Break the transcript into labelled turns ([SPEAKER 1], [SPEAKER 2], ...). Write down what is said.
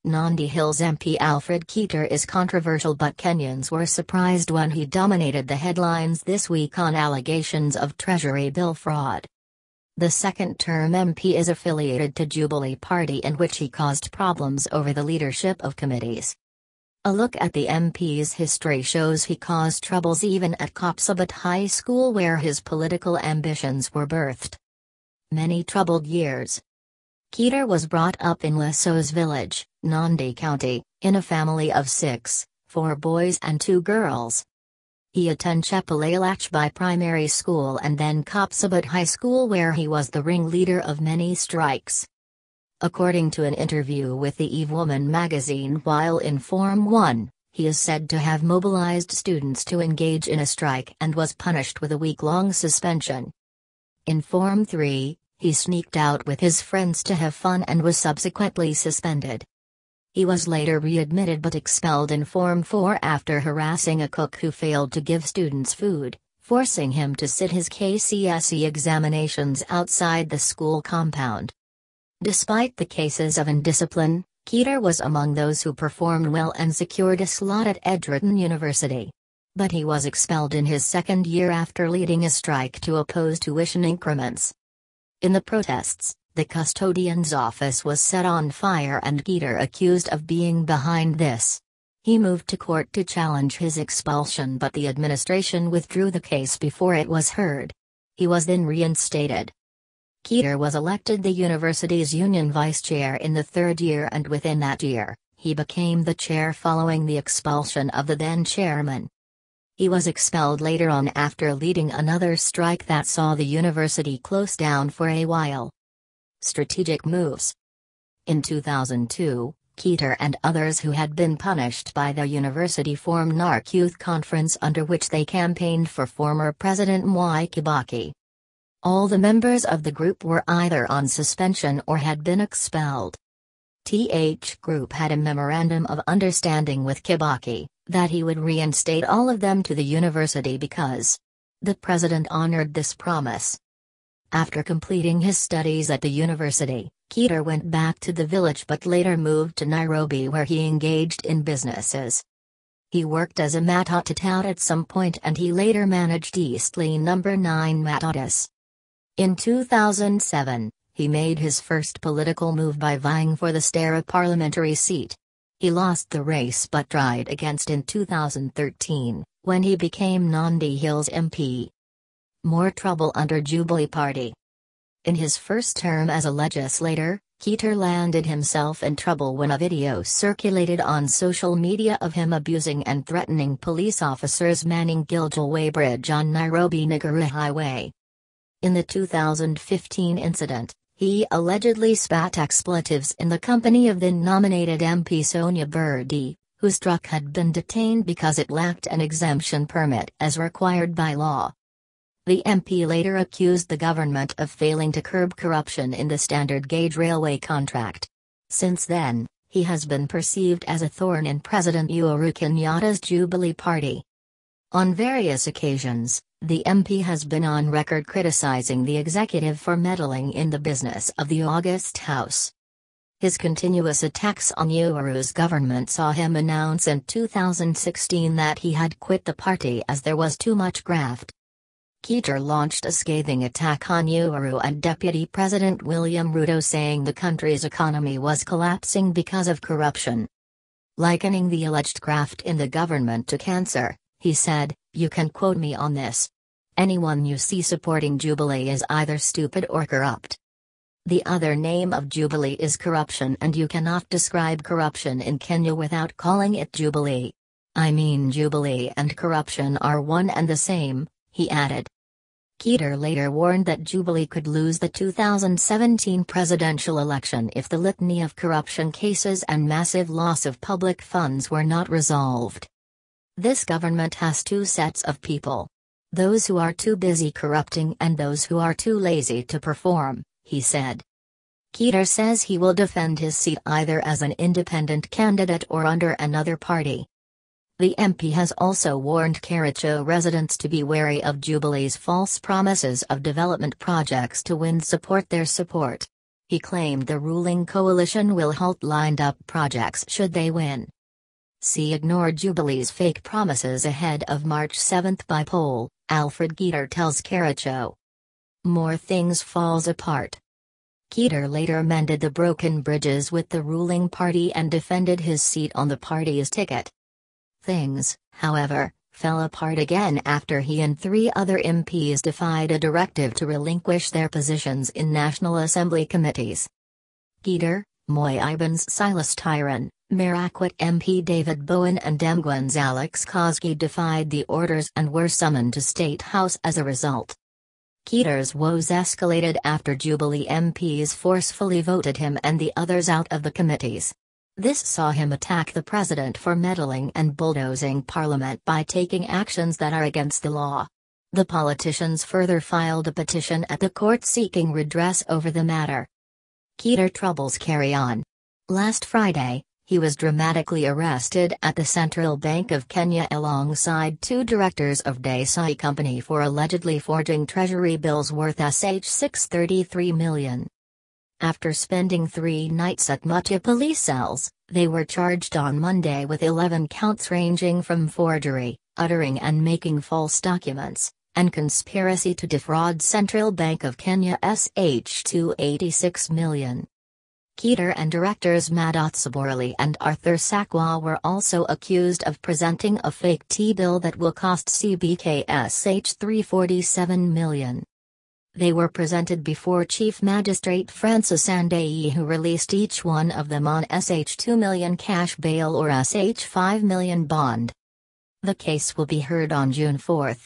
[SPEAKER 1] Nandi Hills MP Alfred Keter is controversial, but Kenyans were surprised when he dominated the headlines this week on allegations of Treasury Bill fraud. The second-term MP is affiliated to Jubilee Party, in which he caused problems over the leadership of committees. A look at the MP's history shows he caused troubles even at Kapsabet High School, where his political ambitions were birthed. Many troubled years. Keter was brought up in Ollessos village, Nandi County, in a family of 6, 4 boys and 2 girls. He attended Cheplelachbei Primary School and then Kapsabet High School, where he was the ringleader of many strikes. According to an interview with the Eve Woman magazine while in Form 1, he is said to have mobilized students to engage in a strike and was punished with a week-long suspension. In Form 3, he sneaked out with his friends to have fun and was subsequently suspended. He was later readmitted but expelled in Form 4 after harassing a cook who failed to give students food, forcing him to sit his KCSE examinations outside the school compound. Despite the cases of indiscipline, Keter was among those who performed well and secured a slot at Edgerton University. But he was expelled in his second year after leading a strike to oppose tuition increments. In the protests, the custodian's office was set on fire and Keter accused of being behind this. He moved to court to challenge his expulsion, but the administration withdrew the case before it was heard. He was then reinstated. Keter was elected the university's union vice chair in the third year, and within that year, he became the chair following the expulsion of the then chairman. He was expelled later on after leading another strike that saw the university close down for a while. Strategic moves. In 2002, Keter and others who had been punished by the university formed NARC Youth Conference, under which they campaigned for former President Mwai Kibaki. All the members of the group were either on suspension or had been expelled. TH Group had a memorandum of understanding with Kibaki that he would reinstate all of them to the university because the president honored this promise. After completing his studies at the university, Keter went back to the village but later moved to Nairobi, where he engaged in businesses. He worked as a matatu tout at some point, and he later managed Eastleigh No. 9 matatus. In 2007, he made his first political move by vying for the Stara parliamentary seat. He lost the race but tried against in 2013, when he became Nandi Hills MP. More trouble under Jubilee Party. In his first term as a legislator, Keter landed himself in trouble when a video circulated on social media of him abusing and threatening police officers manning Gilgilway Bridge on Nairobi-Nakuru Highway. In the 2015 incident, he allegedly spat expletives in the company of then-nominated MP Sonia Birdi, whose truck had been detained because it lacked an exemption permit as required by law. The MP later accused the government of failing to curb corruption in the standard gauge railway contract. Since then, he has been perceived as a thorn in President Uhuru Kenyatta's Jubilee Party. On various occasions, the MP has been on record criticizing the executive for meddling in the business of the August House. His continuous attacks on Uhuru's government saw him announce in 2016 that he had quit the party as there was too much graft. Keter launched a scathing attack on Uhuru and Deputy President William Ruto, saying the country's economy was collapsing because of corruption. Likening the alleged graft in the government to cancer, he said, "You can quote me on this. Anyone you see supporting Jubilee is either stupid or corrupt. The other name of Jubilee is corruption, and you cannot describe corruption in Kenya without calling it Jubilee. I mean, Jubilee and corruption are one and the same," he added. Keter later warned that Jubilee could lose the 2017 presidential election if the litany of corruption cases and massive loss of public funds were not resolved. "This government has 2 sets of people. Those who are too busy corrupting and those who are too lazy to perform," he said. Keter says he will defend his seat either as an independent candidate or under another party. The MP has also warned Kericho residents to be wary of Jubilee's false promises of development projects to win their support. He claimed the ruling coalition will halt lined-up projects should they win. C. Ignored Jubilee's fake promises ahead of March 7 by poll, Alfred Keter tells Karacho. More things falls apart. Keter later mended the broken bridges with the ruling party and defended his seat on the party's ticket. Things, however, fell apart again after he and 3 other MPs defied a directive to relinquish their positions in National Assembly committees. Keter, Moy Ibans Silas Tyron, Marakwet MP David Bowen and Demguen's Alex Koski defied the orders and were summoned to State House as a result. Keter's woes escalated after Jubilee MPs forcefully voted him and the others out of the committees. This saw him attack the president for meddling and bulldozing Parliament by taking actions that are against the law. The politicians further filed a petition at the court seeking redress over the matter. Keter troubles carry on. Last Friday, he was dramatically arrested at the Central Bank of Kenya alongside 2 directors of Desai Company for allegedly forging Treasury bills worth $633 million. After spending 3 nights at Mutia police cells, they were charged on Monday with 11 counts ranging from forgery, uttering and making false documents, and conspiracy to defraud Central Bank of Kenya $286 million. Keter and directors Madot Saborli and Arthur Sakwa were also accused of presenting a fake T-bill that will cost CBK $347 million. They were presented before Chief Magistrate Francis Andei, who released each one of them on $2 million cash bail or $5 million bond. The case will be heard on June 4.